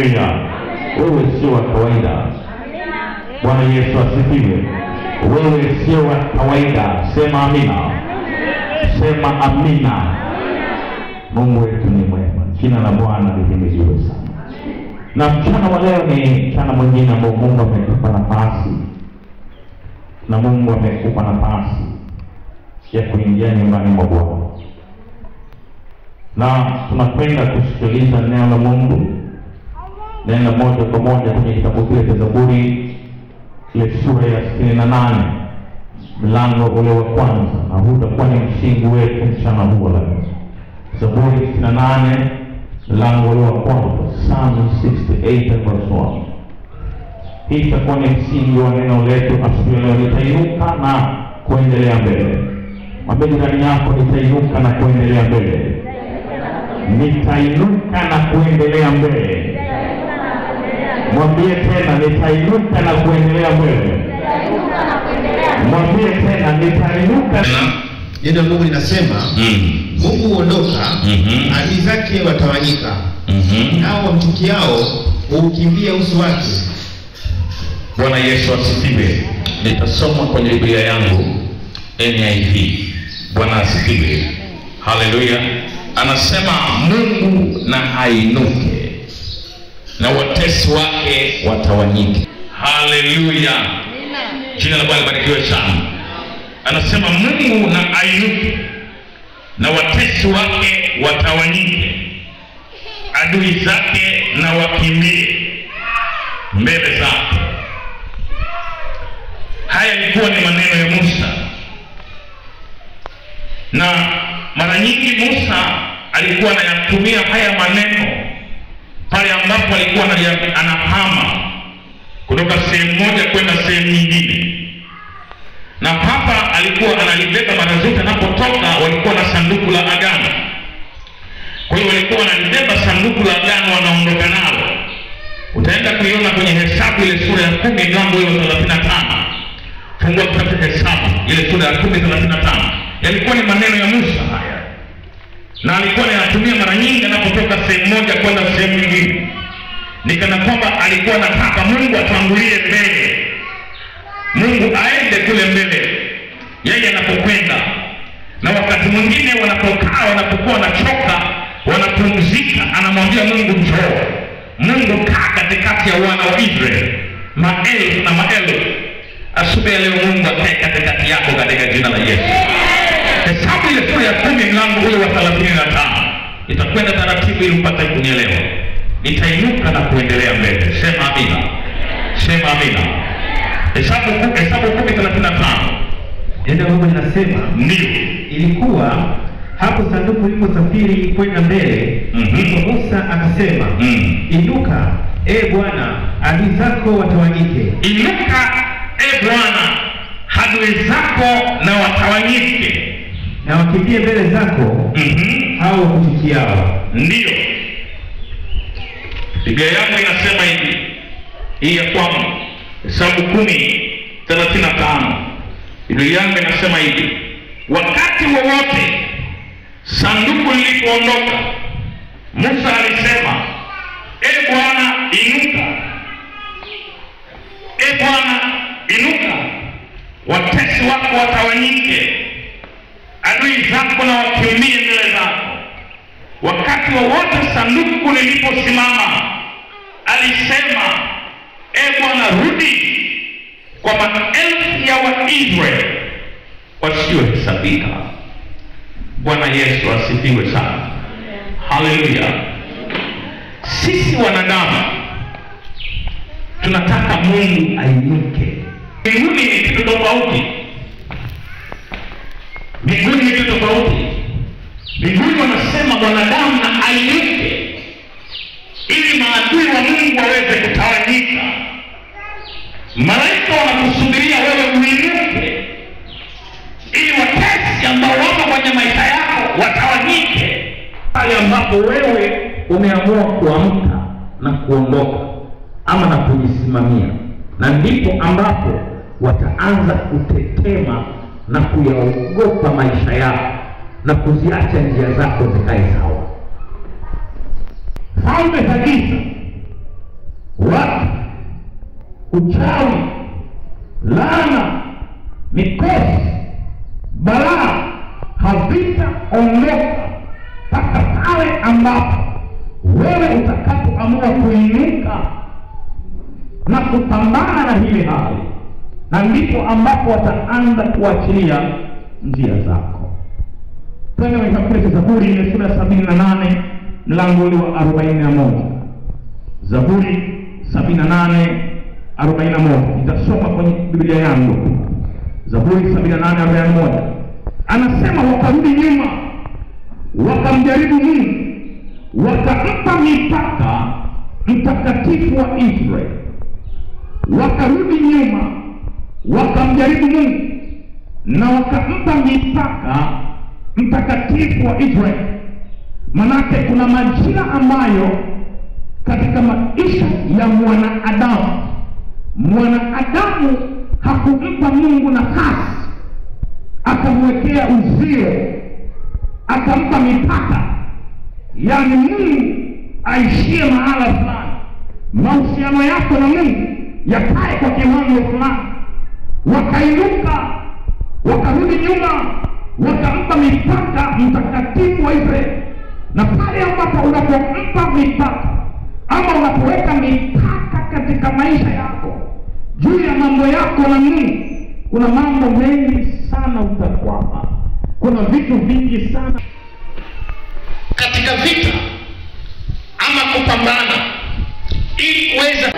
Haleluya. Wewe sio wa kawaida. Bwana Yesu asifiwe. Wewe sio wa kawaida. Sema amina. Sema amina. Mungu wetu ni mwema. Jina la Bwana lihimidiwe sana. Na mchana wa leo ni mchana mwingine ambao Mungu amekupa nafasi. Na Mungu amekupa nafasi ya kuingia nyumbani mwa Bwana. Na tunakwenda kusikiliza neno la Mungu. Neno moja kwa moja kwenye kitabu kile cha Zaburi, ile sura ya 68, mlango ule wa kwanza, na huu utakuwa ni msingi wetu mchana huu leo. Zaburi 68, mlango ule wa kwanza, Psalm 68 verse 1. Hii itakuwa ni msingi wa neno letu asubuhi leo. Nitainuka na kuendelea mbele. Mwambie jirani yako, nitainuka na kuendelea mbele. Nitainuka na kuendelea mbele. Mwambie tena, nitainuka na kuendelea mbele. Mwambie tena, nitainuka. Neno la Mungu linasema Mungu huondoka, adui zake watawanyika, nao wamchukiao hukimbia uso wake. Bwana Yesu asifiwe. Nitasoma kwenye Biblia yangu NIV. Bwana asifiwe. Haleluya. Anasema Mungu na ainuke na watesi wake watawanyike. Haleluya. Jina la Bwana libarikiwe sana. Anasema Mungu na ainuke na watesi wake watawanyike, adui zake na wakimbie mbele zake. Haya yalikuwa ni maneno ya Musa. Na mara nyingi Musa alikuwa anayatumia haya maneno pale ambapo alikuwa anahama kutoka sehemu moja kwenda sehemu nyingine. Na hapa alikuwa analibeba mara zote anapotoka, walikuwa na sanduku la agano. Kwa hiyo walikuwa wanalibeba sanduku la agano, wanaondoka nalo. Utaenda kuiona kwenye Hesabu ile sura ya 10 mlango wa 35. Fungua kitabu cha Hesabu ile sura ya 10:35. Yalikuwa ni maneno ya Musa haya. Na alikuwa anayatumia mara nyingi anapotoka sehemu moja kwenda sehemu nyingine. Nikana kwamba alikuwa anataka Mungu atangulie mbele. Mungu aende kule mbele yeye anapokwenda. Na wakati mwingine wanapokaa, wanapokuwa wanachoka, wanapumzika, anamwambia Mungu njoo. Mungu kaa katikati ya wana wa Israeli, maelfu na maelfu. Asubuhi leo Mungu akae katikati yako katika jina la Yesu. Hesabu ile sura ya 10 mlango ule wa 35. Itakwenda taratibu ili mpate kunielewa. Nitainuka na kuendelea mbele. Sema amina. Sema amina. Hesabu 10:35. Neno la Mungu linasema ndio ilikuwa hapo sanduku liliposafiri kwenda mbele, ndipo Musa akasema, inuka Bwana, adui zako watawanyike. Inuka Bwana, adui zako na watawanyike, na wakimbie mbele zako hao wakuchukiao. Ndio Biblia yangu inasema hivi, hii ya kwamba Hesabu 10:35. Biblia yangu inasema hivi, wakati wowote sanduku lilipoondoka, Musa alisema, Bwana inuka. Bwana inuka, watesi wako watawanyike, adui zako na wakimbie mbele zako. Wakati wowote sanduku liliposimama, alisema, Bwana rudi kwa maelfu ya Waisraeli wasiohesabika. Bwana Yesu asifiwe sana. Haleluya. Sisi wanadamu tunataka Mungu ainuke. Mbinguni ni kitu tofauti. Mbinguni ni kitu tofauti. Mbinguni wanasema mwanadamu na ainuke ili maadui wa Mungu waweze kutawanyika. Malaika wanakusubiria wewe uinuke ili watesi ambao wako kwenye maisha yako watawanyike. Pale ambapo wewe umeamua kuamka na kuondoka ama na kujisimamia, na ndipo ambapo wataanza kutetema na kuyaogopa maisha yako na kuziacha njia zako zikae sawa. Falme za giza watu, uchawi, laana, mikosi, balaa havitaondoka mpaka pale ambapo wewe utakapoamua kuinuka na kupambana na hili hali, na ndipo ambapo wataanza kuachilia njia zako. Twende kwenye kitabu cha Zaburi ile sura 78 mlango wa 41. Zaburi 78:41. Nitasoma kwenye Biblia yangu. Zaburi 78:41. Anasema wakarudi nyuma, wakamjaribu Mungu, wakampa mipaka mtakatifu wa Israeli. Wakarudi nyuma, wakamjaribu Mungu na wakampa mipaka mtakatifu wa Israeli. Manake kuna majira ambayo katika maisha ya mwanadamu hakumpa Mungu nafasi, akamwekea uzio, akampa mipaka, yani Mungu aishie mahala fulani, mahusiano yako na Mungu yakae kwa kiwango fulani. Wakainuka, wakarudi nyuma, wakampa mipaka mtakatifu wa Israeli. Na pale ambapo unapompa mipaka ama unapoweka mipaka katika maisha yako juu ya mambo yako na Mungu, kuna mambo mengi sana utakwama. Kuna vitu vingi sana katika vita ama kupambana ili kuweza